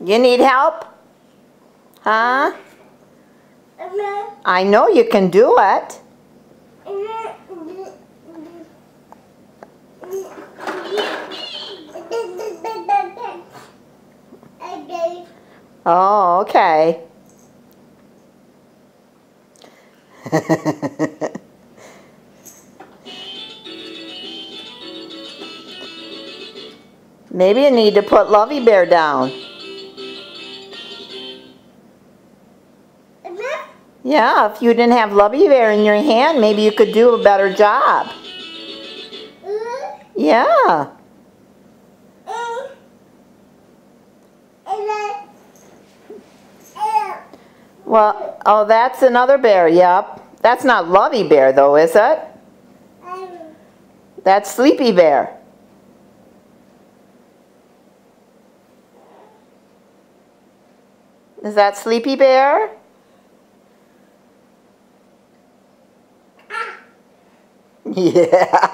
You need help? Huh? I know you can do it. Oh, okay. Maybe you need to put Lovey Bear down. Yeah, if you didn't have Lovey Bear in your hand, maybe you could do a better job. Yeah. Well, oh, that's another bear, yep. That's not Lovey Bear, though, is it? That's Sleepy Bear. Is that Sleepy Bear? Yeah.